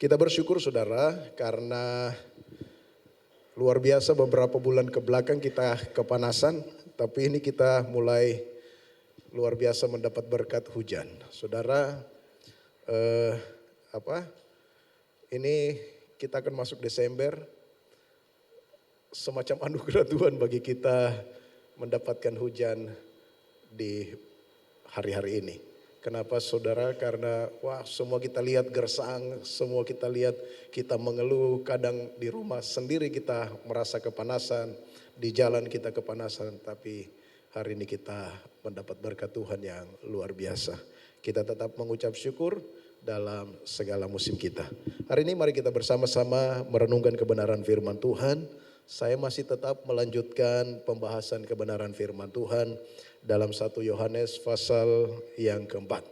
Kita bersyukur saudara karena luar biasa beberapa bulan ke belakang kita kepanasan. Tapi ini kita mulai luar biasa mendapat berkat hujan. Saudara, ini kita akan masuk Desember. Semacam anugerah Tuhan bagi kita mendapatkan hujan di hari-hari ini. Kenapa saudara? Karena semua kita lihat gersang, semua kita lihat kita mengeluh, kadang di rumah sendiri kita merasa kepanasan, di jalan kita kepanasan, tapi hari ini kita mendapat berkat Tuhan yang luar biasa. Kita tetap mengucap syukur dalam segala musim kita. Hari ini mari kita bersama-sama merenungkan kebenaran firman Tuhan. Saya masih tetap melanjutkan pembahasan kebenaran firman Tuhan dalam 1 Yohanes pasal yang keempat.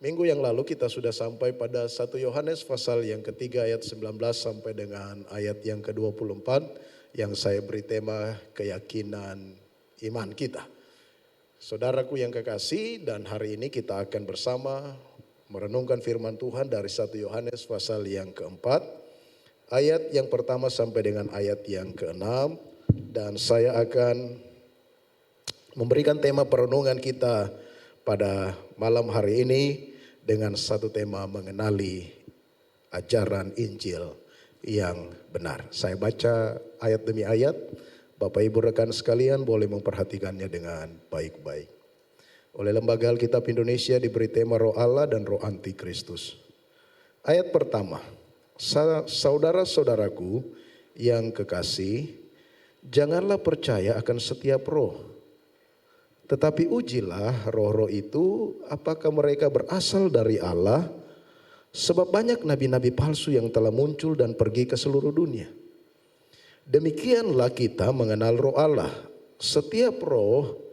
Minggu yang lalu kita sudah sampai pada 1 Yohanes pasal yang ketiga ayat 19 sampai dengan ayat yang ke-24 yang saya beri tema keyakinan iman kita. Saudaraku yang kekasih, dan hari ini kita akan bersama merenungkan firman Tuhan dari 1 Yohanes pasal yang keempat. Ayat yang pertama sampai dengan ayat yang ke-6, dan saya akan memberikan tema perenungan kita pada malam hari ini dengan satu tema mengenali ajaran Injil yang benar. Saya baca ayat demi ayat, Bapak Ibu rekan sekalian boleh memperhatikannya dengan baik-baik. Oleh Lembaga Alkitab Indonesia diberi tema Roh Allah dan Roh Antikristus. Ayat pertama. Saudara-saudaraku yang kekasih, janganlah percaya akan setiap roh, tetapi ujilah roh-roh itu apakah mereka berasal dari Allah, sebab banyak nabi-nabi palsu yang telah muncul dan pergi ke seluruh dunia. Demikianlah kita mengenal roh Allah. Setiap roh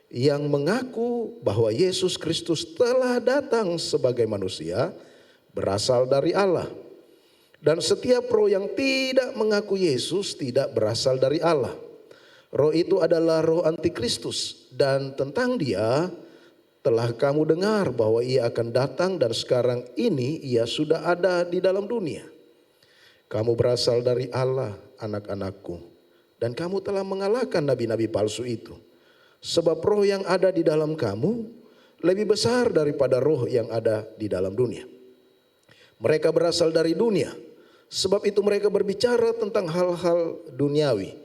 yang mengaku bahwa Yesus Kristus telah datang sebagai manusia berasal dari Allah. Dan setiap roh yang tidak mengaku Yesus tidak berasal dari Allah. Roh itu adalah roh antikristus, dan tentang dia telah kamu dengar bahwa ia akan datang dan sekarang ini ia sudah ada di dalam dunia. Kamu berasal dari Allah, anak-anakku, dan kamu telah mengalahkan nabi-nabi palsu itu. Sebab roh yang ada di dalam kamu lebih besar daripada roh yang ada di dalam dunia. Mereka berasal dari dunia. Sebab itu mereka berbicara tentang hal-hal duniawi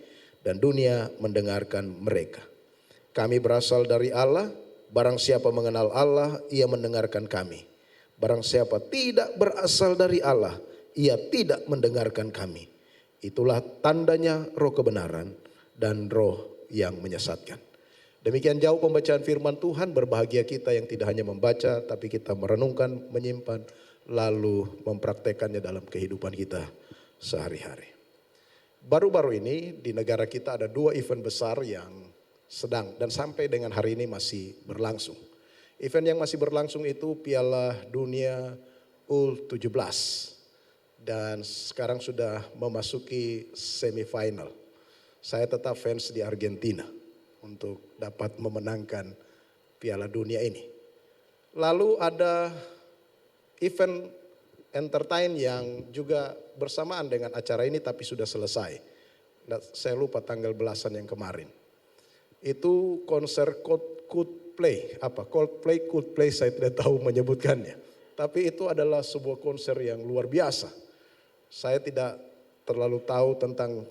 dan dunia mendengarkan mereka. Kami berasal dari Allah, barang siapa mengenal Allah, ia mendengarkan kami. Barang siapa tidak berasal dari Allah, ia tidak mendengarkan kami. Itulah tandanya roh kebenaran dan roh yang menyesatkan. Demikian jauh pembacaan firman Tuhan. Berbahagia kita yang tidak hanya membaca, tapi kita merenungkan, menyimpan, lalu mempraktekannya dalam kehidupan kita sehari-hari. Baru-baru ini di negara kita ada 2 event besar yang sedang dan sampai dengan hari ini masih berlangsung. Event yang masih berlangsung itu Piala Dunia U17 dan sekarang sudah memasuki semifinal. Saya tetap fans di Argentina untuk dapat memenangkan Piala Dunia ini. Lalu ada event entertain yang juga bersamaan dengan acara ini tapi sudah selesai. Saya lupa tanggal belasan yang kemarin. Itu konser Coldplay saya tidak tahu menyebutkannya. Tapi itu adalah sebuah konser yang luar biasa. Saya tidak terlalu tahu tentang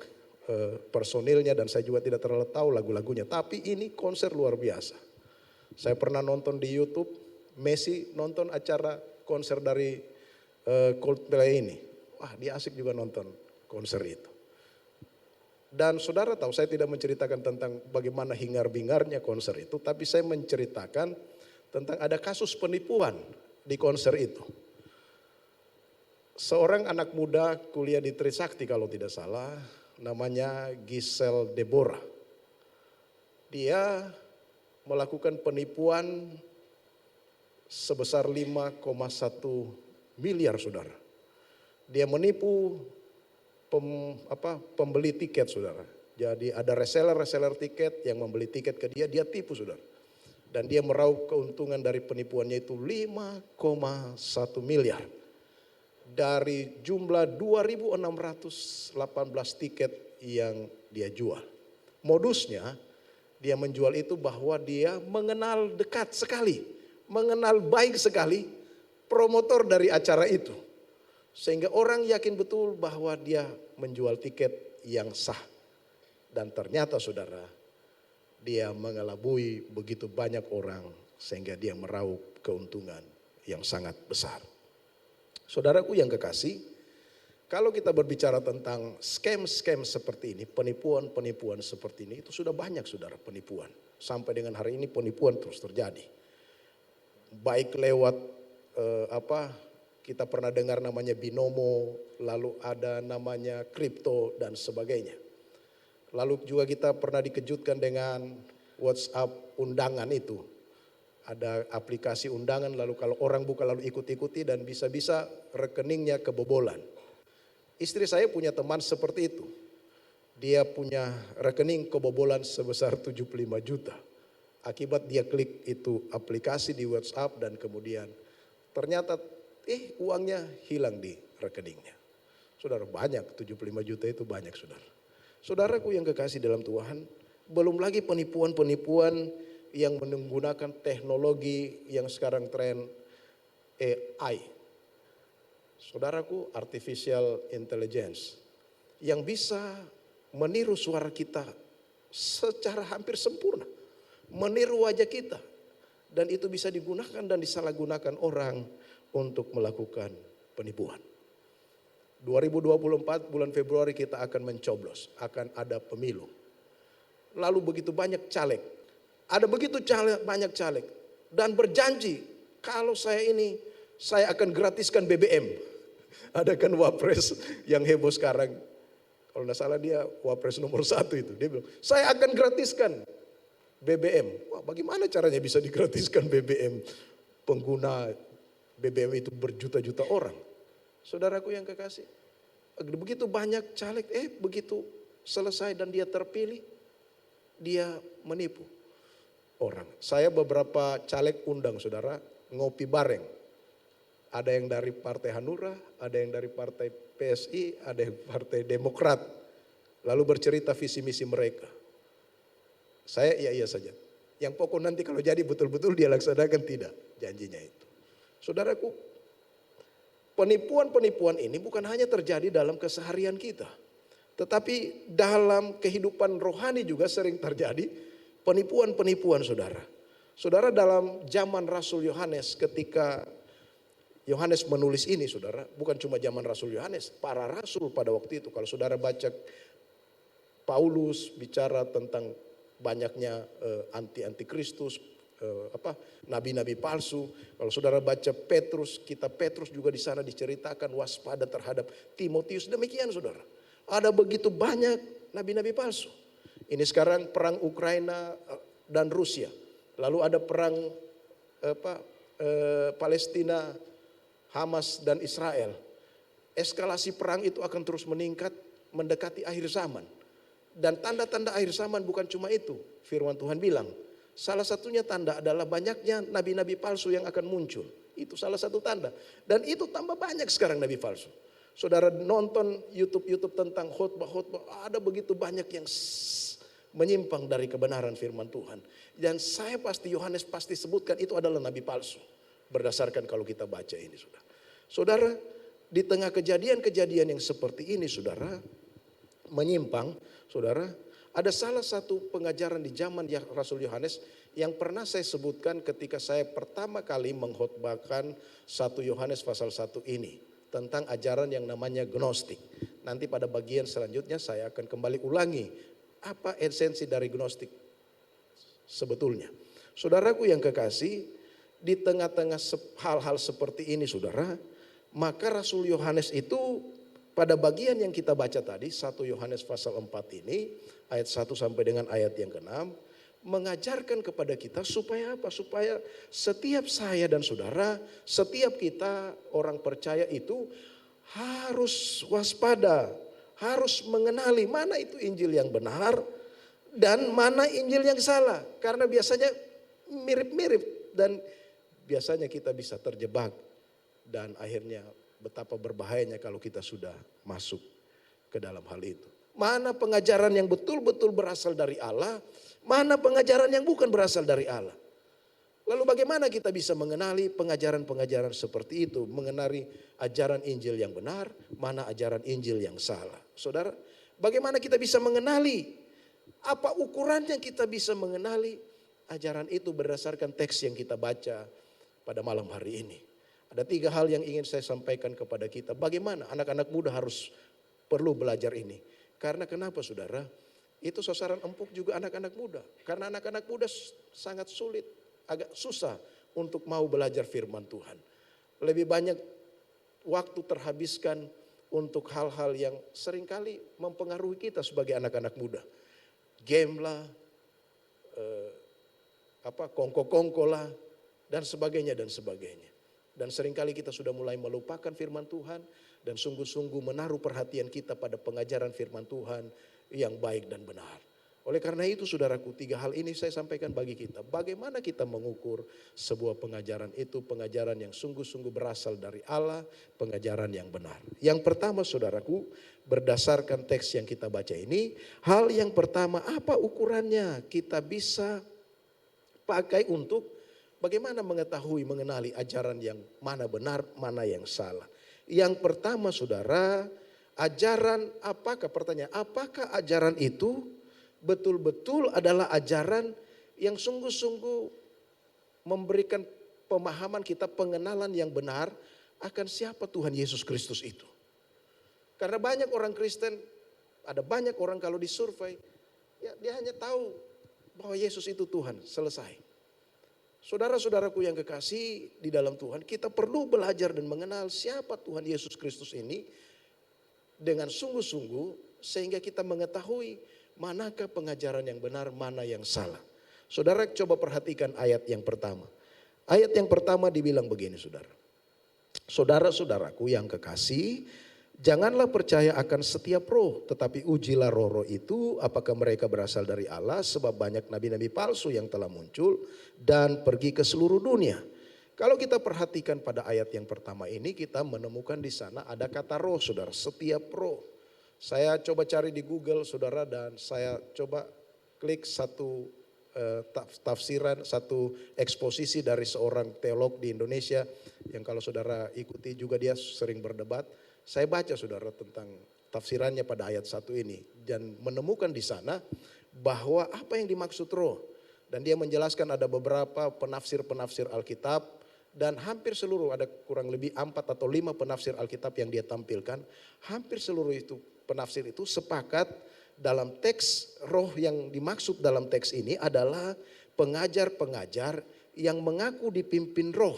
personilnya dan saya juga tidak terlalu tahu lagu-lagunya. Tapi ini konser luar biasa. Saya pernah nonton di YouTube, Messi nonton acara konser dari Coldplay ini. Wah, dia asik juga nonton konser itu. Dan saudara tahu, saya tidak menceritakan tentang bagaimana hingar-bingarnya konser itu, tapi saya menceritakan tentang ada kasus penipuan di konser itu. Seorang anak muda kuliah di Trisakti kalau tidak salah, namanya Giselle Deborah. Dia melakukan penipuan sebesar 5,1 miliar saudara. Dia menipu pembeli tiket saudara. Jadi ada reseller tiket yang membeli tiket ke dia, dia tipu saudara. Dan dia meraup keuntungan dari penipuannya itu 5,1 miliar. dari jumlah 2.618 tiket yang dia jual. Modusnya dia menjual itu bahwa dia mengenal dekat sekali, mengenal baik sekali promotor dari acara itu. Sehingga orang yakin betul bahwa dia menjual tiket yang sah. Dan ternyata saudara, dia mengelabui begitu banyak orang sehingga dia meraup keuntungan yang sangat besar. Saudaraku yang kekasih, kalau kita berbicara tentang scam-scam seperti ini, penipuan-penipuan seperti ini, itu sudah banyak saudara penipuan. Sampai dengan hari ini penipuan terus terjadi. Baik lewat kita pernah dengar namanya binomo, lalu ada namanya kripto dan sebagainya. Lalu juga kita pernah dikejutkan dengan WhatsApp undangan itu. Ada aplikasi undangan lalu kalau orang buka lalu ikut-ikuti dan bisa-bisa rekeningnya kebobolan. Istri saya punya teman seperti itu. Dia punya rekening kebobolan sebesar 75 juta. Akibat dia klik itu aplikasi di WhatsApp dan kemudian ternyata uangnya hilang di rekeningnya. Saudara, banyak 75 juta itu banyak saudara. Saudaraku yang kekasih dalam Tuhan, belum lagi penipuan-penipuan yang menggunakan teknologi yang sekarang tren AI. Saudaraku, artificial intelligence yang bisa meniru suara kita secara hampir sempurna, meniru wajah kita, dan itu bisa digunakan dan disalahgunakan orang untuk melakukan penipuan. 2024 bulan Februari kita akan mencoblos, akan ada pemilu. Lalu begitu banyak caleg, ada begitu banyak caleg dan berjanji kalau saya akan gratiskan BBM. Ada kan wapres yang heboh sekarang, kalau tidak salah dia wapres nomor 1 itu. Dia bilang, saya akan gratiskan BBM. Wah, bagaimana caranya bisa digratiskan BBM? Pengguna BBM itu berjuta-juta orang. Saudaraku yang kekasih, begitu banyak caleg, begitu selesai dan dia terpilih, dia menipu orang. Saya beberapa caleg undang saudara ngopi bareng. Ada yang dari Partai Hanura, ada yang dari Partai PSI, ada yang Partai Demokrat. Lalu bercerita visi misi mereka. Saya iya saja. Yang pokok nanti kalau jadi betul-betul dia laksanakan, tidak janjinya itu. Saudaraku, penipuan-penipuan ini bukan hanya terjadi dalam keseharian kita. Tetapi dalam kehidupan rohani juga sering terjadi penipuan-penipuan saudara. Saudara, dalam zaman Rasul Yohanes, ketika Yohanes menulis ini saudara, bukan cuma zaman Rasul Yohanes, para rasul pada waktu itu. Kalau saudara baca Paulus bicara tentang banyaknya anti-kristus, nabi-nabi palsu. Kalau saudara baca Petrus, kitab Petrus juga di sana diceritakan waspada terhadap Timotius. Demikian saudara, ada begitu banyak nabi-nabi palsu. Ini sekarang perang Ukraina dan Rusia, lalu ada perang Palestina, Hamas dan Israel. Eskalasi perang itu akan terus meningkat mendekati akhir zaman. Dan tanda-tanda akhir zaman bukan cuma itu. Firman Tuhan bilang, salah satunya tanda adalah banyaknya nabi-nabi palsu yang akan muncul. Itu salah satu tanda. Dan itu tambah banyak sekarang nabi palsu. Saudara nonton YouTube tentang khotbah-khotbah, ada begitu banyak yang menyimpang dari kebenaran firman Tuhan. Dan saya pasti, Yohanes pasti sebutkan itu adalah nabi palsu. Berdasarkan kalau kita baca ini saudara. Saudara, di tengah kejadian-kejadian yang seperti ini saudara, menyimpang saudara, ada salah satu pengajaran di zaman Rasul Yohanes yang pernah saya sebutkan ketika saya pertama kali mengkhotbahkan 1 Yohanes pasal 1 ini. Tentang ajaran yang namanya gnostik. Nanti pada bagian selanjutnya saya akan kembali ulangi apa esensi dari gnostik sebetulnya. Saudaraku yang kekasih, di tengah-tengah hal-hal seperti ini saudara, maka Rasul Yohanes itu pada bagian yang kita baca tadi, 1 Yohanes pasal 4 ini, ayat 1 sampai dengan ayat yang ke-6, mengajarkan kepada kita supaya apa? Supaya setiap saya dan saudara, setiap kita orang percaya itu harus waspada, harus mengenali mana itu Injil yang benar dan mana Injil yang salah. Karena biasanya mirip-mirip dan biasanya kita bisa terjebak dan akhirnya Betapa berbahayanya kalau kita sudah masuk ke dalam hal itu. Mana pengajaran yang betul-betul berasal dari Allah, mana pengajaran yang bukan berasal dari Allah. Lalu bagaimana kita bisa mengenali pengajaran-pengajaran seperti itu, mengenali ajaran Injil yang benar, mana ajaran Injil yang salah. Saudara, bagaimana kita bisa mengenali, apa ukurannya kita bisa mengenali ajaran itu berdasarkan teks yang kita baca pada malam hari ini. Ada 3 hal yang ingin saya sampaikan kepada kita. Bagaimana anak-anak muda perlu belajar ini. Karena kenapa saudara? Itu sasaran empuk juga anak-anak muda. Karena anak-anak muda sangat sulit, agak susah untuk mau belajar firman Tuhan. Lebih banyak waktu terhabiskan untuk hal-hal yang seringkali mempengaruhi kita sebagai anak-anak muda. Game lah, kongko-kongko lah, dan sebagainya dan sebagainya. Dan seringkali kita sudah mulai melupakan firman Tuhan dan sungguh-sungguh menaruh perhatian kita pada pengajaran firman Tuhan yang baik dan benar. Oleh karena itu saudaraku, 3 hal ini saya sampaikan bagi kita. Bagaimana kita mengukur sebuah pengajaran itu, pengajaran yang sungguh-sungguh berasal dari Allah, pengajaran yang benar. Yang pertama saudaraku, berdasarkan teks yang kita baca ini, hal yang pertama apa ukurannya kita bisa pakai untuk bagaimana mengetahui, mengenali ajaran yang mana benar, mana yang salah. Yang pertama saudara, ajaran apakah ajaran itu betul-betul adalah ajaran yang sungguh-sungguh memberikan pemahaman kita, pengenalan yang benar akan siapa Tuhan Yesus Kristus itu. Karena banyak orang Kristen, ada banyak orang kalau disurvei, ya dia hanya tahu bahwa Yesus itu Tuhan, selesai. Saudara-saudaraku yang kekasih di dalam Tuhan, kita perlu belajar dan mengenal siapa Tuhan Yesus Kristus ini dengan sungguh-sungguh sehingga kita mengetahui manakah pengajaran yang benar, mana yang salah. Saudara coba perhatikan ayat yang pertama. Ayat yang pertama dibilang begini saudara. Saudara-saudaraku yang kekasih, janganlah percaya akan setiap roh, tetapi ujilah roh-roh itu apakah mereka berasal dari Allah, sebab banyak nabi-nabi palsu yang telah muncul dan pergi ke seluruh dunia. Kalau kita perhatikan pada ayat yang pertama ini, kita menemukan di sana ada kata roh saudara, setiap roh. Saya coba cari di Google saudara dan saya coba klik satu tafsiran, satu eksposisi dari seorang teolog di Indonesia yang kalau saudara ikuti juga dia sering berdebat. Saya baca saudara tentang tafsirannya pada ayat 1 ini dan menemukan di sana bahwa apa yang dimaksud roh. Dan dia menjelaskan ada beberapa penafsir-penafsir Alkitab dan hampir seluruh, ada kurang lebih 4 atau 5 penafsir Alkitab yang dia tampilkan. Hampir seluruh itu penafsir itu sepakat dalam teks roh yang dimaksud dalam teks ini adalah pengajar-pengajar yang mengaku dipimpin roh.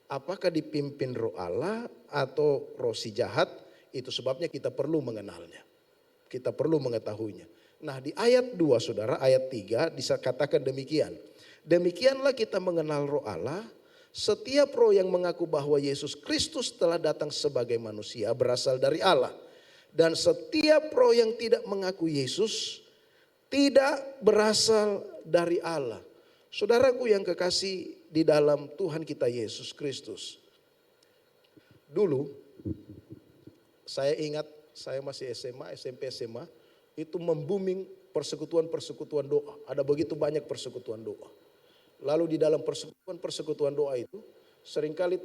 Apakah dipimpin roh Allah atau roh si jahat, itu sebabnya kita perlu mengenalnya. Kita perlu mengetahuinya. Nah di ayat 2 saudara, ayat 3 dikatakan demikian. Demikianlah kita mengenal roh Allah, setiap roh yang mengaku bahwa Yesus Kristus telah datang sebagai manusia berasal dari Allah. Dan setiap roh yang tidak mengaku Yesus tidak berasal dari Allah. Saudaraku yang kekasih di dalam Tuhan kita Yesus Kristus. Dulu saya ingat saya masih SMA, SMP SMA itu membooming persekutuan-persekutuan doa. Ada begitu banyak persekutuan doa. Lalu di dalam persekutuan doa itu seringkali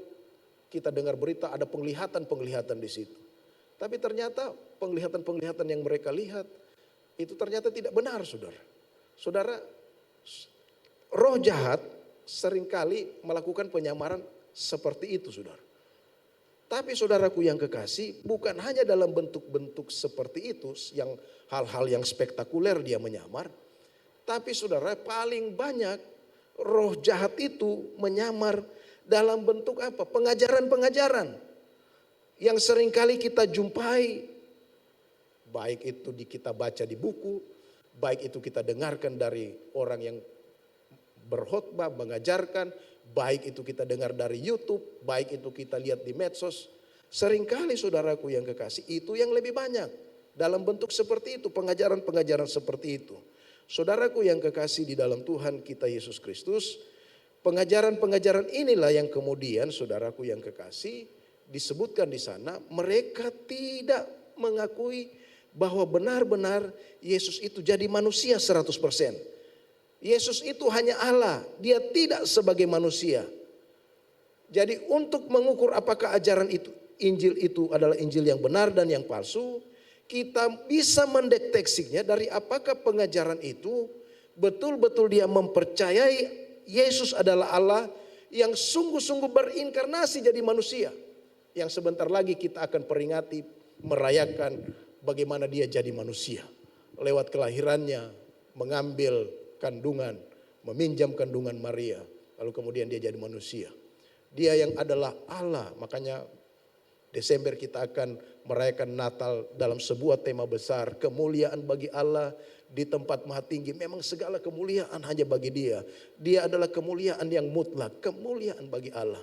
kita dengar berita ada penglihatan-penglihatan di situ. Tapi ternyata penglihatan-penglihatan yang mereka lihat itu ternyata tidak benar saudara. Saudara, roh jahat seringkali melakukan penyamaran seperti itu saudara. Tapi saudaraku yang kekasih, bukan hanya dalam bentuk-bentuk seperti itu yang hal-hal yang spektakuler dia menyamar. Tapi saudara, paling banyak roh jahat itu menyamar dalam bentuk apa? Pengajaran-pengajaran yang seringkali kita jumpai. Baik itu kita baca di buku, baik itu kita dengarkan dari orang yang berkhotbah, mengajarkan, baik itu kita dengar dari YouTube, baik itu kita lihat di medsos. Seringkali saudaraku yang kekasih, itu yang lebih banyak dalam bentuk seperti itu, pengajaran-pengajaran seperti itu. Saudaraku yang kekasih di dalam Tuhan kita Yesus Kristus, pengajaran-pengajaran inilah yang kemudian saudaraku yang kekasih disebutkan di sana, mereka tidak mengakui bahwa benar-benar Yesus itu jadi manusia 100%. Yesus itu hanya Allah, dia tidak sebagai manusia. Jadi untuk mengukur apakah ajaran itu, Injil itu adalah Injil yang benar dan yang palsu, kita bisa mendeteksinya dari apakah pengajaran itu betul-betul dia mempercayai Yesus adalah Allah yang sungguh-sungguh berinkarnasi jadi manusia. Yang sebentar lagi kita akan peringati, merayakan bagaimana dia jadi manusia. Lewat kelahirannya, mengambil kandungan, meminjam kandungan Maria. Lalu kemudian dia jadi manusia. Dia yang adalah Allah, makanya Desember kita akan merayakan Natal dalam sebuah tema besar. Kemuliaan bagi Allah di tempat maha tinggi. Memang segala kemuliaan hanya bagi dia. Dia adalah kemuliaan yang mutlak, kemuliaan bagi Allah.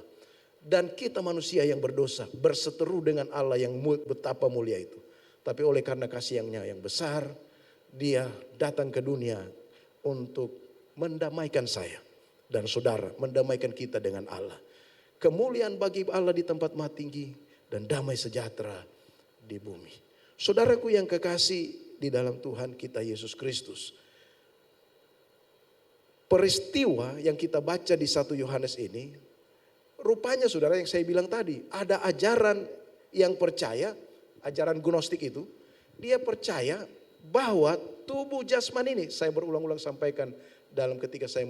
Dan kita manusia yang berdosa, berseteru dengan Allah yang betapa mulia itu. Tapi oleh karena kasih-Nya yang besar, dia datang ke dunia untuk mendamaikan saya dan saudara, mendamaikan kita dengan Allah. Kemuliaan bagi Allah di tempat maha tinggi dan damai sejahtera di bumi. Saudaraku yang kekasih di dalam Tuhan kita Yesus Kristus. Peristiwa yang kita baca di 1 Yohanes ini, rupanya saudara yang saya bilang tadi, ada ajaran yang percaya, ajaran gnostik itu, dia percaya bahwa tubuh jasmani ini, saya berulang-ulang sampaikan dalam ketika saya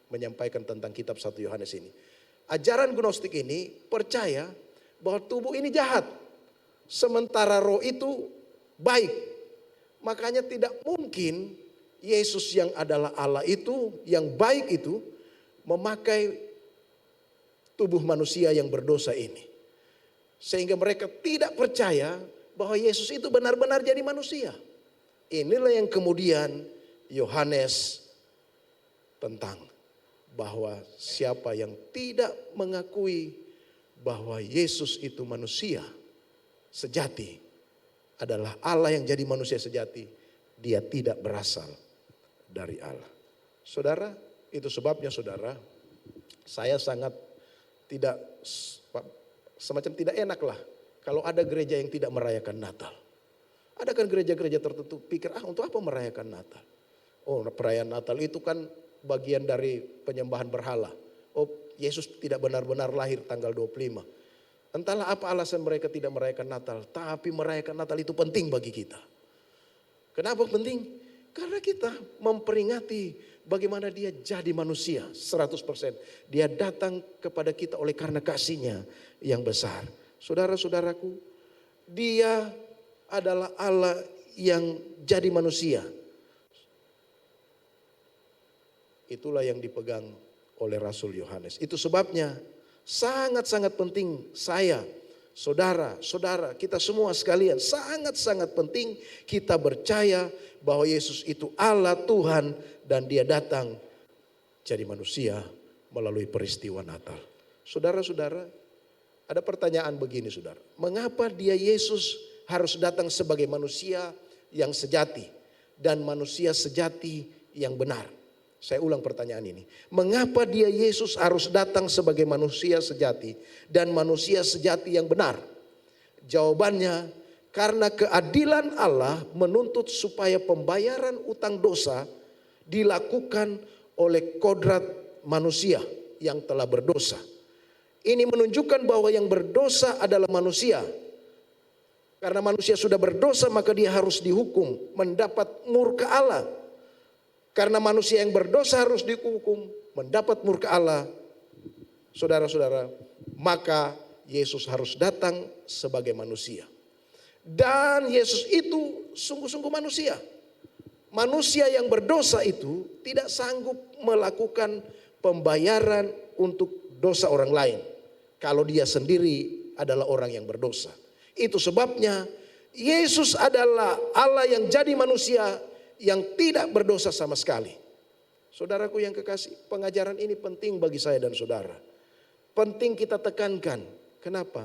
menyampaikan tentang kitab 1 Yohanes ini. Ajaran gnostik ini percaya bahwa tubuh ini jahat, sementara roh itu baik. Makanya tidak mungkin Yesus yang adalah Allah itu, yang baik itu, memakai tubuh manusia yang berdosa ini. Sehingga mereka tidak percaya bahwa Yesus itu benar-benar jadi manusia. Inilah yang kemudian Yohanes tentang bahwa siapa yang tidak mengakui bahwa Yesus itu manusia sejati adalah Allah yang jadi manusia sejati, dia tidak berasal dari Allah. Saudara, itu sebabnya saudara, saya sangat tidak, semacam tidak enak lah kalau ada gereja yang tidak merayakan Natal. Ada kan gereja-gereja tertentu pikir, untuk apa merayakan Natal? Oh, perayaan Natal itu kan bagian dari penyembahan berhala. Oh, Yesus tidak benar-benar lahir tanggal 25. Entahlah apa alasan mereka tidak merayakan Natal, tapi merayakan Natal itu penting bagi kita. Kenapa penting? Karena kita memperingati bagaimana dia jadi manusia 100%. Dia datang kepada kita oleh karena kasih-Nya yang besar. Saudara-saudaraku, dia adalah Allah yang jadi manusia. Itulah yang dipegang oleh Rasul Yohanes. Itu sebabnya sangat-sangat penting saya, saudara-saudara, kita semua sekalian, sangat-sangat penting kita percaya bahwa Yesus itu Allah Tuhan dan dia datang jadi manusia melalui peristiwa Natal. Saudara-saudara, ada pertanyaan begini saudara. Mengapa dia Yesus harus datang sebagai manusia yang sejati dan manusia sejati yang benar? Saya ulang pertanyaan ini. Mengapa dia Yesus harus datang sebagai manusia sejati dan manusia sejati yang benar? Jawabannya, karena keadilan Allah menuntut supaya pembayaran utang dosa dilakukan oleh kodrat manusia yang telah berdosa. Ini menunjukkan bahwa yang berdosa adalah manusia. Karena manusia sudah berdosa maka dia harus dihukum, mendapat murka Allah. Karena manusia yang berdosa harus dihukum, mendapat murka Allah. Saudara-saudara, maka Yesus harus datang sebagai manusia. Dan Yesus itu sungguh-sungguh manusia. Manusia yang berdosa itu tidak sanggup melakukan pembayaran untuk dosa orang lain. Kalau dia sendiri adalah orang yang berdosa. Itu sebabnya Yesus adalah Allah yang jadi manusia yang tidak berdosa sama sekali. Saudaraku yang kekasih, pengajaran ini penting bagi saya dan saudara. Penting kita tekankan. Kenapa?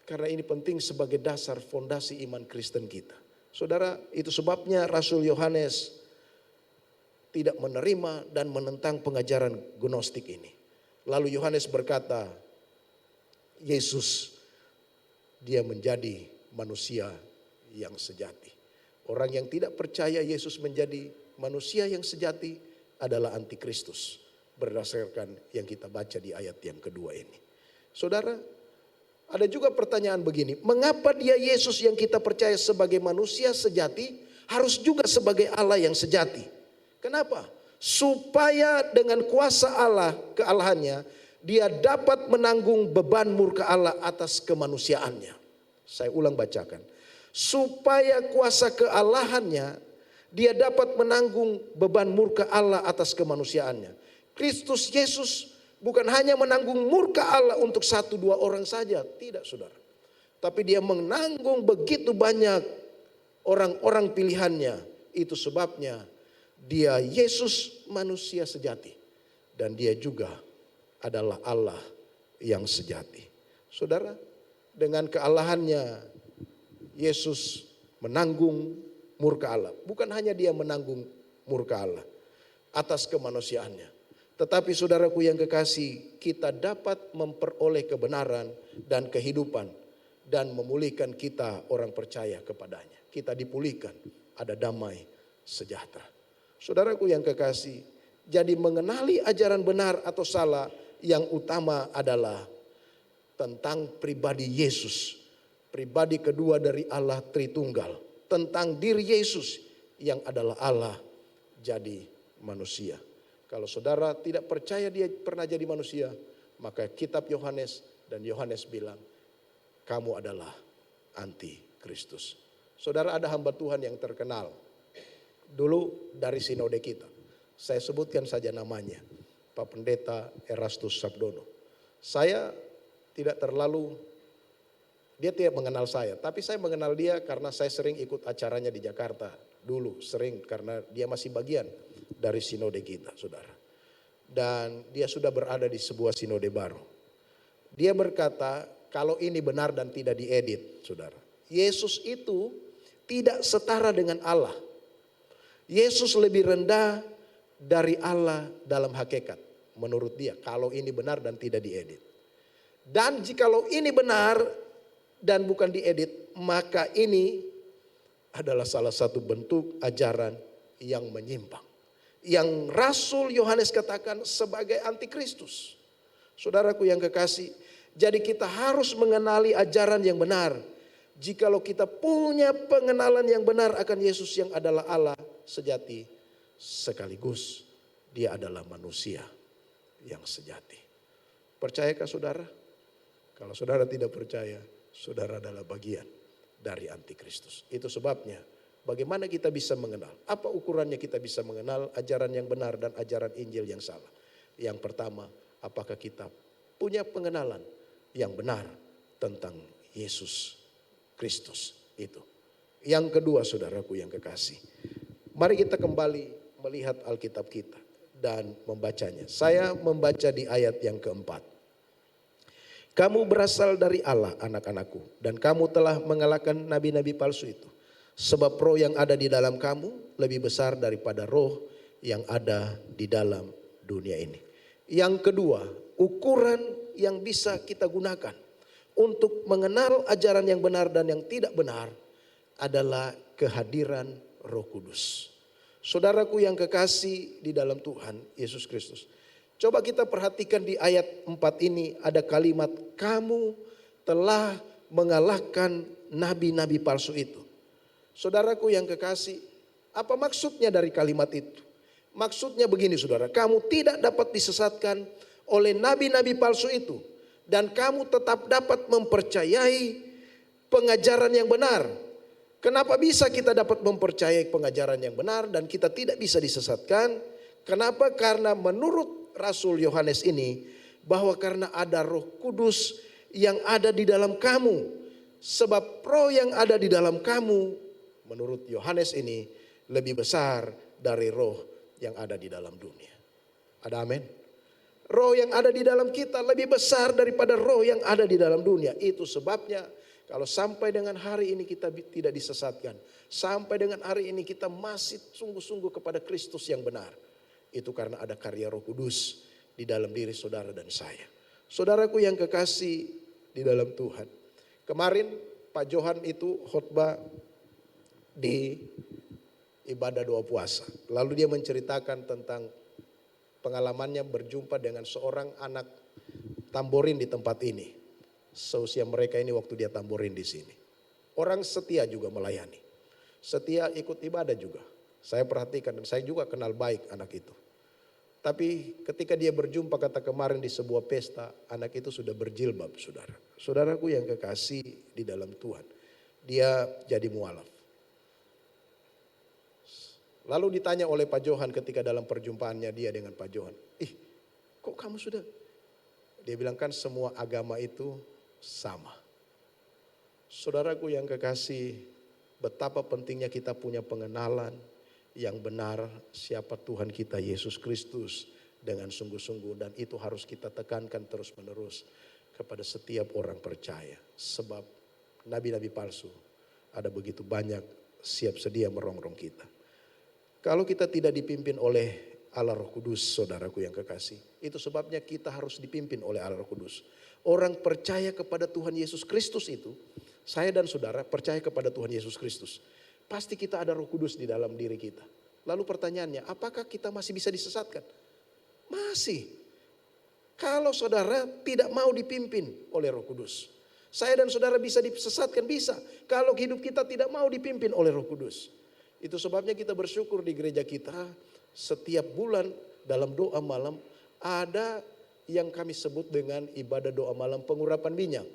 Karena ini penting sebagai dasar fondasi iman Kristen kita. Saudara, itu sebabnya Rasul Yohanes tidak menerima dan menentang pengajaran gnostik ini. Lalu Yohanes berkata, Yesus, dia menjadi manusia yang sejati. Orang yang tidak percaya Yesus menjadi manusia yang sejati adalah antikristus. Berdasarkan yang kita baca di ayat yang kedua ini. Saudara, ada juga pertanyaan begini. Mengapa dia Yesus yang kita percaya sebagai manusia sejati harus juga sebagai Allah yang sejati? Kenapa? Supaya dengan kuasa Allah, kealahannya, dia dapat menanggung beban murka Allah atas kemanusiaannya. Saya ulang bacakan. Supaya kuasa kealahannya, dia dapat menanggung beban murka Allah atas kemanusiaannya. Kristus Yesus bukan hanya menanggung murka Allah untuk 1-2 orang saja. Tidak, saudara. Tapi dia menanggung begitu banyak orang-orang pilihannya. Itu sebabnya dia Yesus manusia sejati. Dan dia juga adalah Allah yang sejati. Saudara, dengan kealahannya Yesus menanggung murka Allah. Bukan hanya dia menanggung murka Allah atas kemanusiaannya. Tetapi saudaraku yang kekasih, kita dapat memperoleh kebenaran dan kehidupan dan memulihkan kita orang percaya kepadanya. Kita dipulihkan, ada damai sejahtera. Saudaraku yang kekasih, jadi mengenali ajaran benar atau salah yang utama adalah tentang pribadi Yesus. Pribadi kedua dari Allah Tritunggal. Tentang diri Yesus yang adalah Allah jadi manusia. Kalau saudara tidak percaya dia pernah jadi manusia, maka kitab Yohanes dan Yohanes bilang, kamu adalah anti-Kristus. Saudara, ada hamba Tuhan yang terkenal dulu dari sinode kita. Saya sebutkan saja namanya, Pak Pendeta Erastus Sabdono. Saya tidak terlalu, dia tidak mengenal saya, tapi saya mengenal dia karena saya sering ikut acaranya di Jakarta. Dulu sering karena dia masih bagian dari sinode kita, saudara. Dan dia sudah berada di sebuah sinode baru. Dia berkata, kalau ini benar dan tidak diedit, saudara. Yesus itu tidak setara dengan Allah. Yesus lebih rendah dari Allah dalam hakikat. Menurut dia, kalau ini benar dan tidak diedit. Dan jikalau ini benar dan bukan diedit, maka ini adalah salah satu bentuk ajaran yang menyimpang. Yang Rasul Yohanes katakan sebagai antikristus. Saudaraku yang kekasih, jadi kita harus mengenali ajaran yang benar. Jikalau kita punya pengenalan yang benar akan Yesus yang adalah Allah sejati, sekaligus dia adalah manusia yang sejati. Percayakah saudara? Kalau saudara tidak percaya, saudara adalah bagian dari antikristus. Itu sebabnya bagaimana kita bisa mengenal? Apa ukurannya kita bisa mengenal ajaran yang benar dan ajaran Injil yang salah? Yang pertama, apakah kita punya pengenalan yang benar tentang Yesus Kristus itu. Yang kedua, saudaraku yang kekasih, mari kita kembali melihat Alkitab kita dan membacanya. Saya membaca di ayat yang keempat. Kamu berasal dari Allah, anak-anakku, dan kamu telah mengalahkan nabi-nabi palsu itu. Sebab roh yang ada di dalam kamu lebih besar daripada roh yang ada di dalam dunia ini. Yang kedua, ukuran yang bisa kita gunakan untuk mengenal ajaran yang benar dan yang tidak benar adalah kehadiran Roh Kudus. Saudaraku yang kekasih di dalam Tuhan Yesus Kristus. Coba kita perhatikan di ayat 4 ini ada kalimat, kamu telah mengalahkan nabi-nabi palsu itu. Saudaraku yang kekasih, apa maksudnya dari kalimat itu? Maksudnya begini saudara, kamu tidak dapat disesatkan oleh nabi-nabi palsu itu. Dan kamu tetap dapat mempercayai pengajaran yang benar. Kenapa bisa kita dapat mempercayai pengajaran yang benar dan kita tidak bisa disesatkan? Kenapa? Karena menurut Rasul Yohanes ini, bahwa karena ada Roh Kudus yang ada di dalam kamu. Sebab roh yang ada di dalam kamu, menurut Yohanes ini, lebih besar dari roh yang ada di dalam dunia. Ada amin? Roh yang ada di dalam kita lebih besar daripada roh yang ada di dalam dunia. Itu sebabnya kalau sampai dengan hari ini kita tidak disesatkan. Sampai dengan hari ini kita masih sungguh-sungguh kepada Kristus yang benar. Itu karena ada karya Roh Kudus di dalam diri saudara dan saya. Saudaraku yang kekasih di dalam Tuhan. Kemarin Pak Johan itu khotbah di ibadah doa puasa. Lalu dia menceritakan tentang pengalamannya berjumpa dengan seorang anak tamborin di tempat ini. Seusia mereka ini waktu dia tamborin di sini. Orang setia juga melayani. Setia ikut ibadah juga. Saya perhatikan dan saya juga kenal baik anak itu. Tapi ketika dia berjumpa kata kemarin di sebuah pesta, anak itu sudah berjilbab, saudara. Saudaraku yang kekasih di dalam Tuhan. Dia jadi mualaf. Lalu ditanya oleh Pak Johan ketika dalam perjumpaannya dia dengan Pak Johan. Kok kamu sudah? Dia bilang kan semua agama itu sama. Saudaraku yang kekasih, betapa pentingnya kita punya pengenalan yang benar siapa Tuhan kita Yesus Kristus dengan sungguh-sungguh. Dan itu harus kita tekankan terus menerus kepada setiap orang percaya. Sebab nabi-nabi palsu ada begitu banyak siap sedia merongrong kita. Kalau kita tidak dipimpin oleh Allah Roh Kudus, saudaraku yang kekasih, itu sebabnya kita harus dipimpin oleh Allah Roh Kudus. Orang percaya kepada Tuhan Yesus Kristus itu, saya dan saudara percaya kepada Tuhan Yesus Kristus. Pasti kita ada Roh Kudus di dalam diri kita. Lalu pertanyaannya, apakah kita masih bisa disesatkan? Masih. Kalau saudara tidak mau dipimpin oleh Roh Kudus. Saya dan saudara bisa disesatkan, bisa. Kalau hidup kita tidak mau dipimpin oleh Roh Kudus. Itu sebabnya kita bersyukur di gereja kita setiap bulan dalam doa malam ada yang kami sebut dengan ibadah doa malam pengurapan minyak.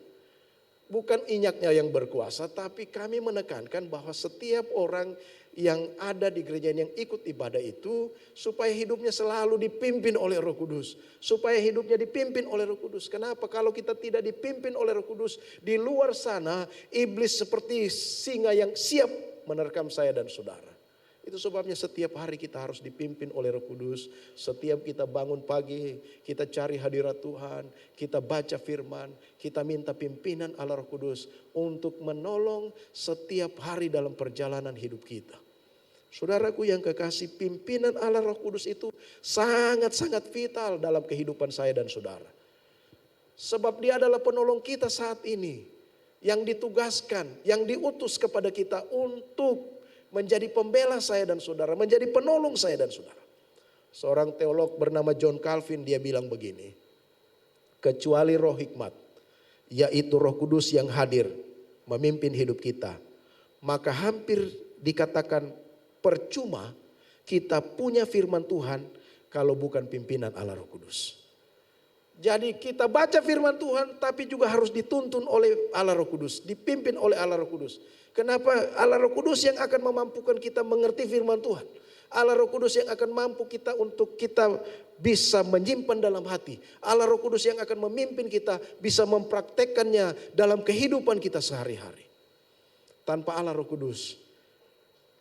Bukan minyaknya yang berkuasa, tapi kami menekankan bahwa setiap orang yang ada di gereja yang ikut ibadah itu supaya hidupnya selalu dipimpin oleh Roh Kudus. Supaya hidupnya dipimpin oleh Roh Kudus. Kenapa? Kalau kita tidak dipimpin oleh Roh Kudus, di luar sana iblis seperti singa yang siap menerkam saya dan saudara. Itu sebabnya setiap hari kita harus dipimpin oleh Roh Kudus. Setiap kita bangun pagi, kita cari hadirat Tuhan, kita baca firman, kita minta pimpinan Allah Roh Kudus untuk menolong setiap hari dalam perjalanan hidup kita. Saudaraku yang kekasih, pimpinan Allah Roh Kudus itu sangat-sangat vital dalam kehidupan saya dan saudara. Sebab dia adalah penolong kita saat ini. Yang ditugaskan, yang diutus kepada kita untuk menjadi pembela saya dan saudara, menjadi penolong saya dan saudara. Seorang teolog bernama John Calvin, dia bilang begini, kecuali roh hikmat, yaitu Roh Kudus yang hadir memimpin hidup kita, maka hampir dikatakan percuma kita punya firman Tuhan kalau bukan pimpinan Allah Roh Kudus. Jadi kita baca firman Tuhan tapi juga harus dituntun oleh Allah Roh Kudus, dipimpin oleh Allah Roh Kudus. Kenapa? Allah Roh Kudus yang akan memampukan kita mengerti firman Tuhan. Allah Roh Kudus yang akan mampu kita untuk kita bisa menyimpan dalam hati. Allah Roh Kudus yang akan memimpin kita bisa mempraktekkannya dalam kehidupan kita sehari-hari. Tanpa Allah Roh Kudus,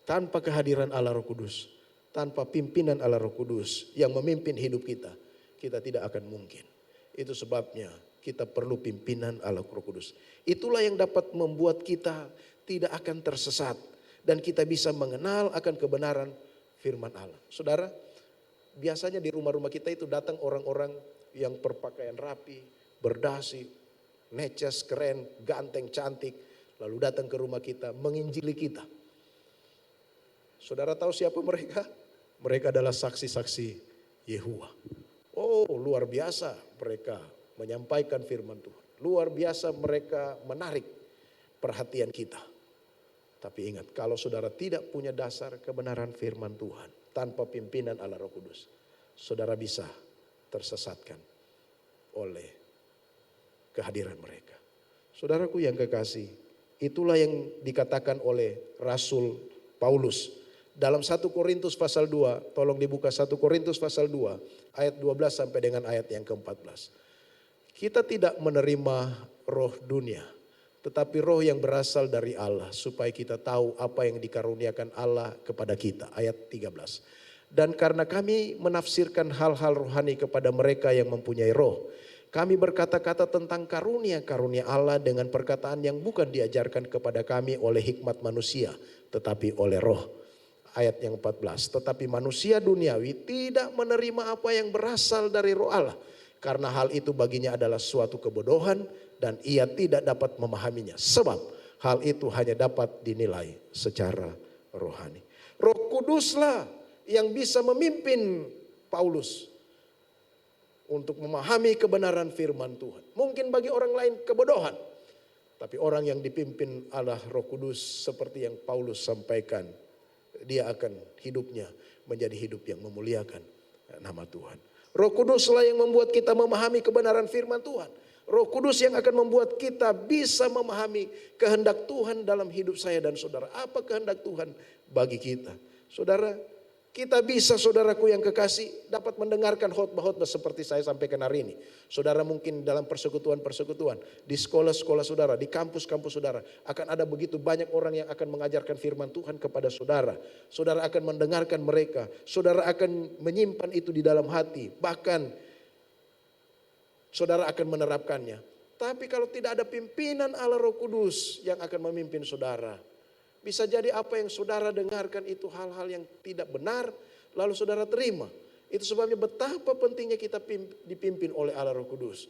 tanpa kehadiran Allah Roh Kudus, tanpa pimpinan Allah Roh Kudus yang memimpin hidup kita, kita tidak akan mungkin. Itu sebabnya kita perlu pimpinan Allah Roh Kudus. Itulah yang dapat membuat kita tidak akan tersesat. Dan kita bisa mengenal akan kebenaran firman Allah. Saudara, biasanya di rumah-rumah kita itu datang orang-orang yang berpakaian rapi, berdasi, neces, keren, ganteng, cantik. Lalu datang ke rumah kita, menginjili kita. Saudara tahu siapa mereka? Mereka adalah saksi-saksi Yehuwa. Oh, luar biasa mereka menyampaikan firman Tuhan. Luar biasa mereka menarik perhatian kita. Tapi ingat, kalau saudara tidak punya dasar kebenaran firman Tuhan, tanpa pimpinan Allah Roh Kudus, saudara bisa tersesatkan oleh kehadiran mereka. Saudaraku yang kekasih, itulah yang dikatakan oleh Rasul Paulus. Dalam 1 Korintus pasal 2, tolong dibuka 1 Korintus pasal 2, ayat 12 sampai dengan ayat yang ke-14. Kita tidak menerima roh dunia, tetapi roh yang berasal dari Allah, supaya kita tahu apa yang dikaruniakan Allah kepada kita. Ayat 13. Dan karena kami menafsirkan hal-hal rohani kepada mereka yang mempunyai roh, kami berkata-kata tentang karunia-karunia Allah dengan perkataan yang bukan diajarkan kepada kami oleh hikmat manusia, tetapi oleh roh. Ayat yang 14, tetapi manusia duniawi tidak menerima apa yang berasal dari roh Allah, Karena hal itu baginya adalah suatu kebodohan dan ia tidak dapat memahaminya. Sebab hal itu hanya dapat dinilai secara rohani. Roh Kuduslah yang bisa memimpin Paulus untuk memahami kebenaran firman Tuhan. Mungkin bagi orang lain kebodohan. Tapi orang yang dipimpin Allah Roh Kudus seperti yang Paulus sampaikan, dia akan hidupnya menjadi hidup yang memuliakan nama Tuhan. Roh Kuduslah yang membuat kita memahami kebenaran firman Tuhan. Roh Kudus yang akan membuat kita bisa memahami kehendak Tuhan dalam hidup saya dan saudara. Apa kehendak Tuhan bagi kita? Saudara, kita bisa, saudaraku yang kekasih, dapat mendengarkan khotbah-khotbah seperti saya sampaikan hari ini. Saudara mungkin dalam persekutuan-persekutuan, di sekolah-sekolah saudara, di kampus-kampus saudara, akan ada begitu banyak orang yang akan mengajarkan firman Tuhan kepada saudara. Saudara akan mendengarkan mereka, saudara akan menyimpan itu di dalam hati, bahkan saudara akan menerapkannya. Tapi kalau tidak ada pimpinan Allah Roh Kudus yang akan memimpin saudara, bisa jadi apa yang saudara dengarkan itu hal-hal yang tidak benar, lalu saudara terima. Itu sebabnya betapa pentingnya kita dipimpin oleh Allah Roh Kudus.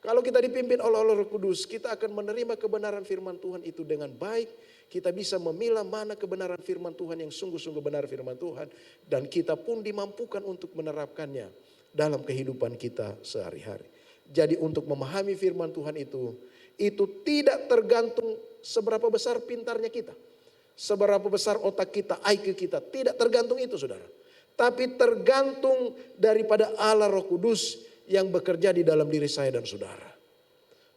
Kalau kita dipimpin oleh Allah Roh Kudus, kita akan menerima kebenaran firman Tuhan itu dengan baik. Kita bisa memilah mana kebenaran firman Tuhan yang sungguh-sungguh benar firman Tuhan. Dan kita pun dimampukan untuk menerapkannya dalam kehidupan kita sehari-hari. Jadi untuk memahami firman Tuhan itu tidak tergantung seberapa besar pintarnya kita. Seberapa besar otak kita, IQ kita. Tidak tergantung itu saudara. Tapi tergantung daripada Allah Roh Kudus yang bekerja di dalam diri saya dan saudara.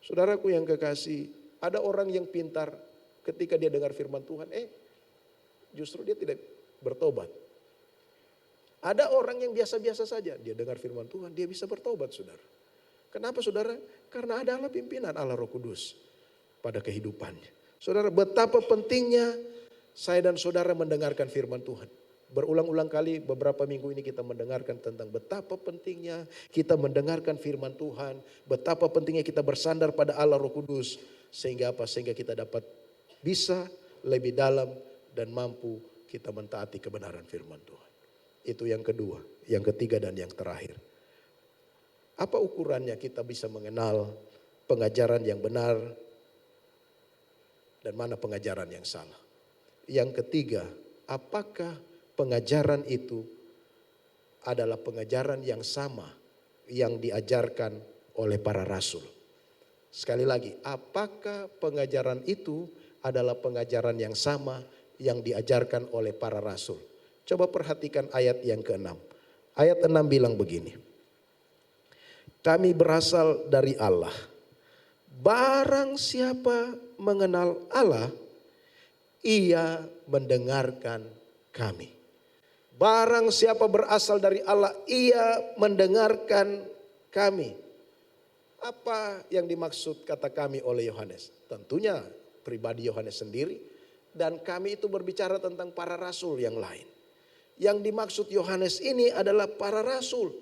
Saudaraku yang kekasih, ada orang yang pintar ketika dia dengar firman Tuhan, justru dia tidak bertobat. Ada orang yang biasa-biasa saja, dia dengar firman Tuhan, dia bisa bertobat saudara. Kenapa saudara? Karena ada Allah pimpinan Allah Roh Kudus pada kehidupannya. Saudara, betapa pentingnya saya dan saudara mendengarkan firman Tuhan. Berulang-ulang kali beberapa minggu ini kita mendengarkan tentang betapa pentingnya kita mendengarkan firman Tuhan. Betapa pentingnya kita bersandar pada Allah Roh Kudus. Sehingga apa? Sehingga kita dapat bisa lebih dalam dan mampu kita mentaati kebenaran firman Tuhan. Itu yang kedua. Yang ketiga dan yang terakhir. Apa ukurannya kita bisa mengenal pengajaran yang benar dan mana pengajaran yang salah? Yang ketiga, apakah pengajaran itu adalah pengajaran yang sama yang diajarkan oleh para rasul? Sekali lagi, apakah pengajaran itu adalah pengajaran yang sama yang diajarkan oleh para rasul? Coba perhatikan ayat yang ke-6. Ayat 6 bilang begini. Kami berasal dari Allah. Barang siapa mengenal Allah, ia mendengarkan kami. Barang siapa berasal dari Allah, ia mendengarkan kami. Apa yang dimaksud kata kami oleh Yohanes? Tentunya pribadi Yohanes sendiri. Dan kami itu berbicara tentang para rasul yang lain. Yang dimaksud Yohanes ini adalah para rasul.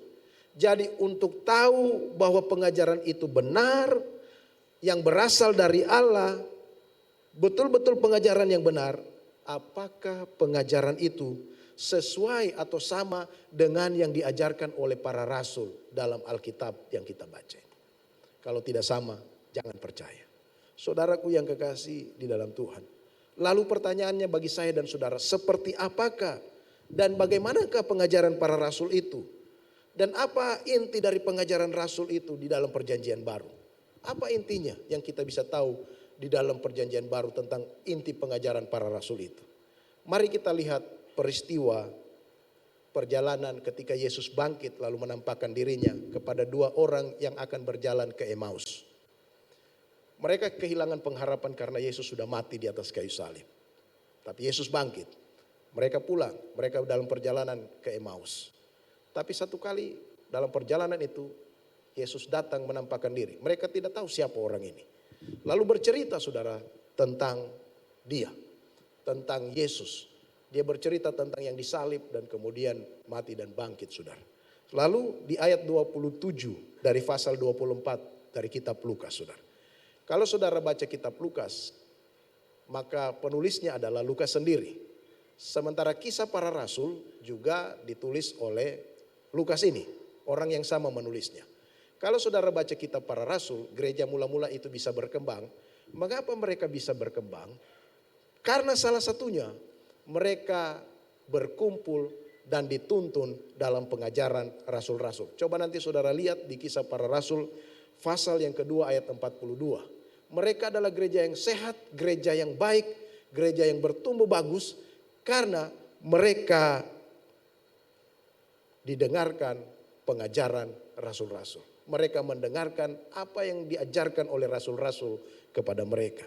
Jadi untuk tahu bahwa pengajaran itu benar, yang berasal dari Allah, betul-betul pengajaran yang benar, apakah pengajaran itu sesuai atau sama dengan yang diajarkan oleh para rasul dalam Alkitab yang kita baca. Kalau tidak sama, jangan percaya. Saudaraku yang kekasih di dalam Tuhan. Lalu pertanyaannya bagi saya dan saudara, seperti apakah dan bagaimanakah pengajaran para rasul itu? Dan apa inti dari pengajaran rasul itu di dalam perjanjian baru? Apa intinya yang kita bisa tahu di dalam perjanjian baru tentang inti pengajaran para rasul itu? Mari kita lihat peristiwa perjalanan ketika Yesus bangkit lalu menampakkan dirinya kepada dua orang yang akan berjalan ke Emmaus. Mereka kehilangan pengharapan karena Yesus sudah mati di atas kayu salib. Tapi Yesus bangkit. Mereka pulang, mereka dalam perjalanan ke Emmaus. Tapi satu kali dalam perjalanan itu Yesus datang menampakkan diri. Mereka tidak tahu siapa orang ini. Lalu bercerita saudara tentang dia. Tentang Yesus. Dia bercerita tentang yang disalib dan kemudian mati dan bangkit saudara. Lalu di ayat 27 dari pasal 24 dari kitab Lukas saudara. Kalau saudara baca kitab Lukas, maka penulisnya adalah Lukas sendiri. Sementara kisah para rasul juga ditulis oleh Lukas ini, orang yang sama menulisnya. Kalau saudara baca kitab para rasul, gereja mula-mula itu bisa berkembang. Mengapa mereka bisa berkembang? Karena salah satunya mereka berkumpul dan dituntun dalam pengajaran rasul-rasul. Coba nanti saudara lihat di kisah para rasul pasal yang kedua ayat 42. Mereka adalah gereja yang sehat, gereja yang baik, gereja yang bertumbuh bagus. Karena mereka didengarkan pengajaran rasul-rasul. Mereka mendengarkan apa yang diajarkan oleh rasul-rasul kepada mereka.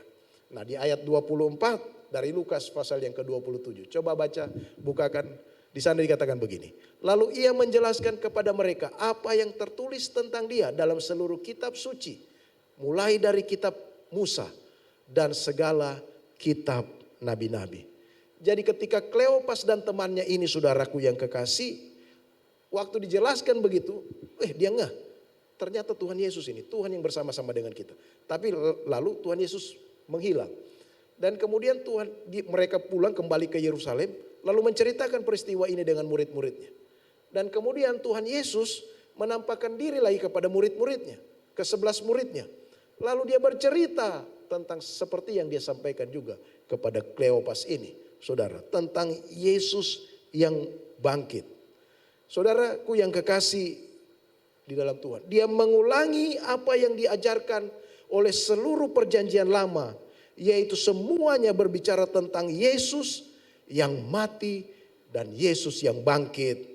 Nah di ayat 24 dari Lukas pasal yang ke-27. Coba baca, bukakan. Di sana dikatakan begini. Lalu ia menjelaskan kepada mereka apa yang tertulis tentang dia dalam seluruh kitab suci. Mulai dari kitab Musa dan segala kitab nabi-nabi. Jadi ketika Kleopas dan temannya ini saudaraku yang kekasih. Waktu dijelaskan begitu, dia ngeh. Ternyata Tuhan Yesus ini, Tuhan yang bersama-sama dengan kita. Tapi lalu Tuhan Yesus menghilang. Dan kemudian mereka pulang kembali ke Yerusalem. Lalu menceritakan peristiwa ini dengan murid-muridnya. Dan kemudian Tuhan Yesus menampakkan diri lagi kepada murid-muridnya. Ke-11 muridnya. Lalu dia bercerita tentang seperti yang dia sampaikan juga kepada Kleopas ini. Saudara, tentang Yesus yang bangkit. Saudaraku yang kekasih di dalam Tuhan. Dia mengulangi apa yang diajarkan oleh seluruh perjanjian lama. Yaitu semuanya berbicara tentang Yesus yang mati dan Yesus yang bangkit.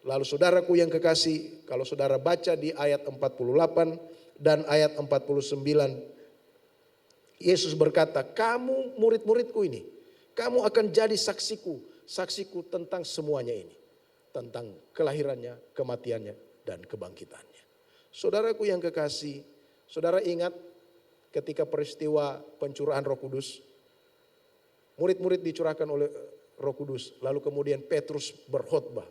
Lalu saudaraku yang kekasih, kalau saudara baca di ayat 48 dan ayat 49. Yesus berkata, kamu murid-muridku ini. Kamu akan jadi saksiku. Saksiku tentang semuanya ini. Tentang kelahirannya, kematiannya, dan kebangkitannya. Saudaraku yang kekasih, saudara ingat ketika peristiwa pencurahan Roh Kudus, murid-murid dicurahkan oleh Roh Kudus, lalu kemudian Petrus berkhotbah.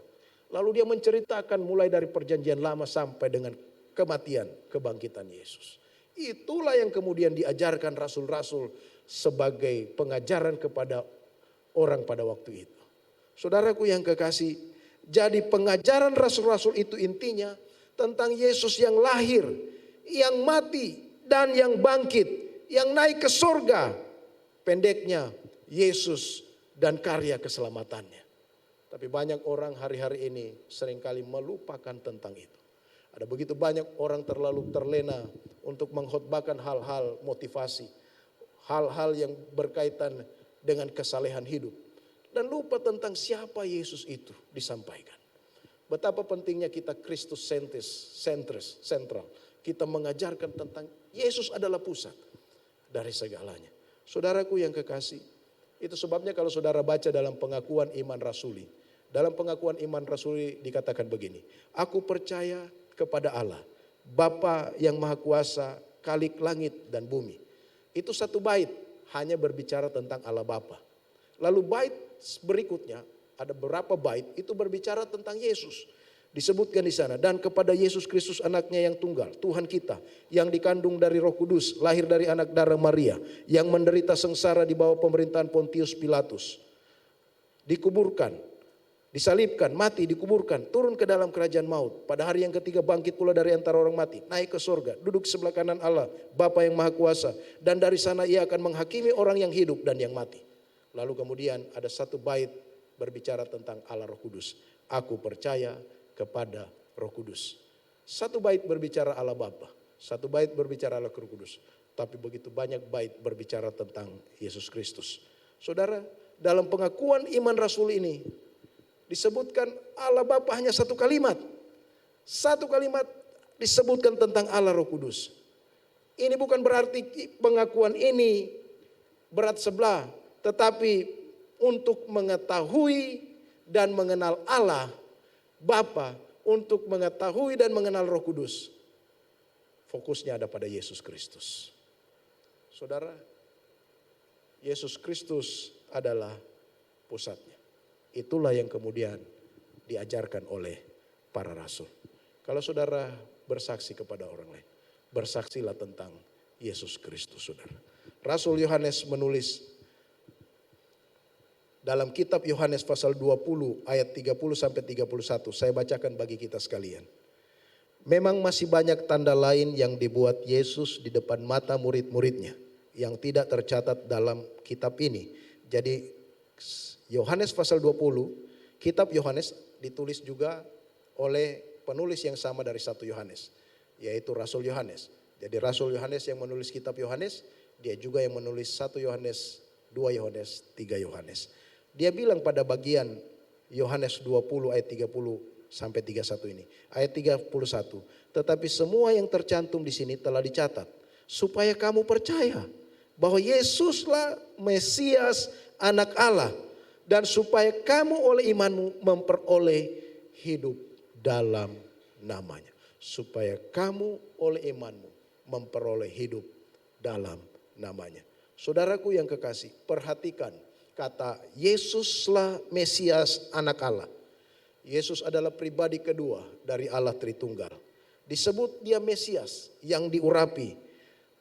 Lalu dia menceritakan mulai dari perjanjian lama sampai dengan kematian, kebangkitan Yesus. Itulah yang kemudian diajarkan rasul-rasul sebagai pengajaran kepada orang pada waktu itu. Saudaraku yang kekasih, jadi pengajaran rasul-rasul itu intinya tentang Yesus yang lahir, yang mati dan yang bangkit, yang naik ke surga. Pendeknya Yesus dan karya keselamatannya. Tapi banyak orang hari-hari ini seringkali melupakan tentang itu. Ada begitu banyak orang terlalu terlena untuk mengkhotbahkan hal-hal motivasi. Hal-hal yang berkaitan dengan kesalehan hidup. Dan lupa tentang siapa Yesus itu disampaikan. Betapa pentingnya kita Kristus sentral. Kita mengajarkan tentang Yesus adalah pusat dari segalanya. Saudaraku yang kekasih, itu sebabnya kalau saudara baca dalam pengakuan iman rasuli. Dalam pengakuan iman rasuli dikatakan begini. Aku percaya kepada Allah, Bapa yang Maha Kuasa, Khalik langit dan bumi. Itu satu bait hanya berbicara tentang Allah Bapa. Lalu bait berikutnya ada beberapa bait itu berbicara tentang Yesus. Disebutkan di sana, dan kepada Yesus Kristus anaknya yang tunggal, Tuhan kita, yang dikandung dari Roh Kudus, lahir dari anak darah Maria, yang menderita sengsara di bawah pemerintahan Pontius Pilatus, dikuburkan, disalibkan, mati, dikuburkan, turun ke dalam kerajaan maut. Pada hari yang ketiga bangkit pula dari antara orang mati, naik ke surga, duduk sebelah kanan Allah, Bapa yang Maha Kuasa, dan dari sana ia akan menghakimi orang yang hidup dan yang mati. Lalu kemudian ada satu bait berbicara tentang Allah Roh Kudus. Aku percaya kepada Roh Kudus. Satu bait berbicara Allah Bapa, satu bait berbicara Allah Roh Kudus. Tapi begitu banyak bait berbicara tentang Yesus Kristus. Saudara, dalam pengakuan iman rasul ini disebutkan Allah Bapa hanya satu kalimat. Satu kalimat disebutkan tentang Allah Roh Kudus. Ini bukan berarti pengakuan ini berat sebelah, tetapi untuk mengetahui dan mengenal Allah Bapa, untuk mengetahui dan mengenal Roh Kudus, fokusnya ada pada Yesus Kristus. Saudara, Yesus Kristus adalah pusatnya. Itulah yang kemudian diajarkan oleh para rasul. Kalau saudara bersaksi kepada orang lain, bersaksilah tentang Yesus Kristus, saudara. Rasul Yohanes menulis dalam kitab Yohanes pasal 20 ayat 30 sampai 31. Saya bacakan bagi kita sekalian. Memang masih banyak tanda lain yang dibuat Yesus di depan mata murid-muridnya yang tidak tercatat dalam kitab ini. Jadi Yohanes pasal 20, kitab Yohanes ditulis juga oleh penulis yang sama dari satu Yohanes, yaitu Rasul Yohanes. Jadi Rasul Yohanes yang menulis kitab Yohanes, dia juga yang menulis 1 Yohanes, 2 Yohanes, 3 Yohanes. Dia bilang pada bagian Yohanes 20 ayat 30 sampai 31 ini. Ayat 31. Tetapi semua yang tercantum di sini telah dicatat supaya kamu percaya bahwa Yesuslah Mesias, Anak Allah, dan supaya kamu oleh imanmu memperoleh hidup dalam namanya. Supaya kamu oleh imanmu memperoleh hidup dalam namanya. Saudaraku yang kekasih, perhatikan kata Yesuslah Mesias, Anak Allah. Yesus adalah pribadi kedua dari Allah Tritunggal. Disebut dia Mesias yang diurapi.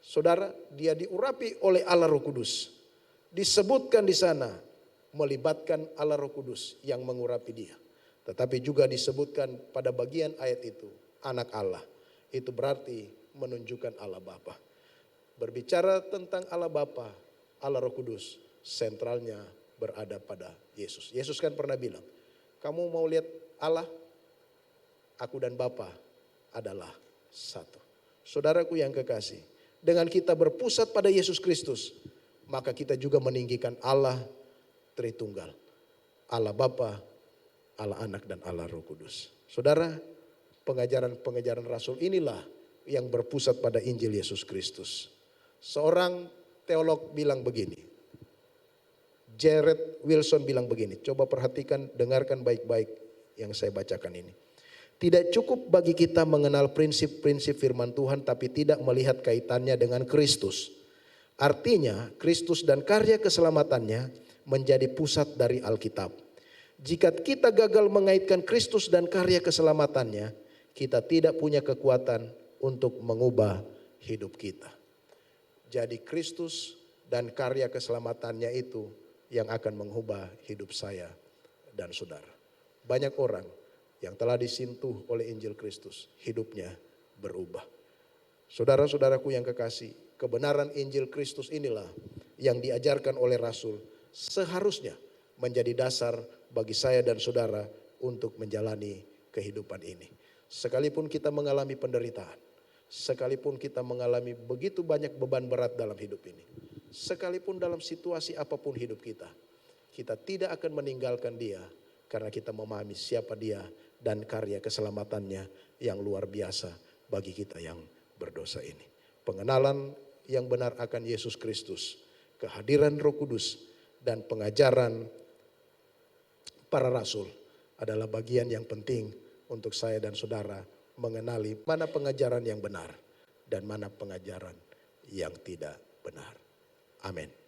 Saudara, dia diurapi oleh Allah Roh Kudus. Disebutkan di sana melibatkan Allah Roh Kudus yang mengurapi dia. Tetapi juga disebutkan pada bagian ayat itu Anak Allah. Itu berarti menunjukkan Allah Bapa. Berbicara tentang Allah Bapa, Allah Roh Kudus, sentralnya berada pada Yesus. Yesus kan pernah bilang, kamu mau lihat Allah? Aku dan Bapa adalah satu. Saudaraku yang kekasih, dengan kita berpusat pada Yesus Kristus, maka kita juga meninggikan Allah Tritunggal. Allah Bapa, Allah Anak, dan Allah Roh Kudus. Saudara, pengajaran-pengajaran Rasul inilah yang berpusat pada Injil Yesus Kristus. Seorang teolog bilang begini, Jared Wilson bilang begini, coba perhatikan, dengarkan baik-baik yang saya bacakan ini. Tidak cukup bagi kita mengenal prinsip-prinsip firman Tuhan tapi tidak melihat kaitannya dengan Kristus. Artinya Kristus dan karya keselamatannya menjadi pusat dari Alkitab. Jika kita gagal mengaitkan Kristus dan karya keselamatannya, kita tidak punya kekuatan untuk mengubah hidup kita. Jadi Kristus dan karya keselamatannya itu yang akan mengubah hidup saya dan saudara. Banyak orang yang telah disentuh oleh Injil Kristus, hidupnya berubah. Saudara-saudaraku yang kekasih, kebenaran Injil Kristus inilah yang diajarkan oleh Rasul seharusnya menjadi dasar bagi saya dan saudara untuk menjalani kehidupan ini. Sekalipun kita mengalami penderitaan, sekalipun kita mengalami begitu banyak beban berat dalam hidup ini, sekalipun dalam situasi apapun hidup kita tidak akan meninggalkan dia karena kita memahami siapa dia dan karya keselamatannya yang luar biasa bagi kita yang berdosa ini. Pengenalan yang benar akan Yesus Kristus, kehadiran Roh Kudus, dan pengajaran para rasul adalah bagian yang penting untuk saya dan saudara mengenali mana pengajaran yang benar dan mana pengajaran yang tidak benar. Amin.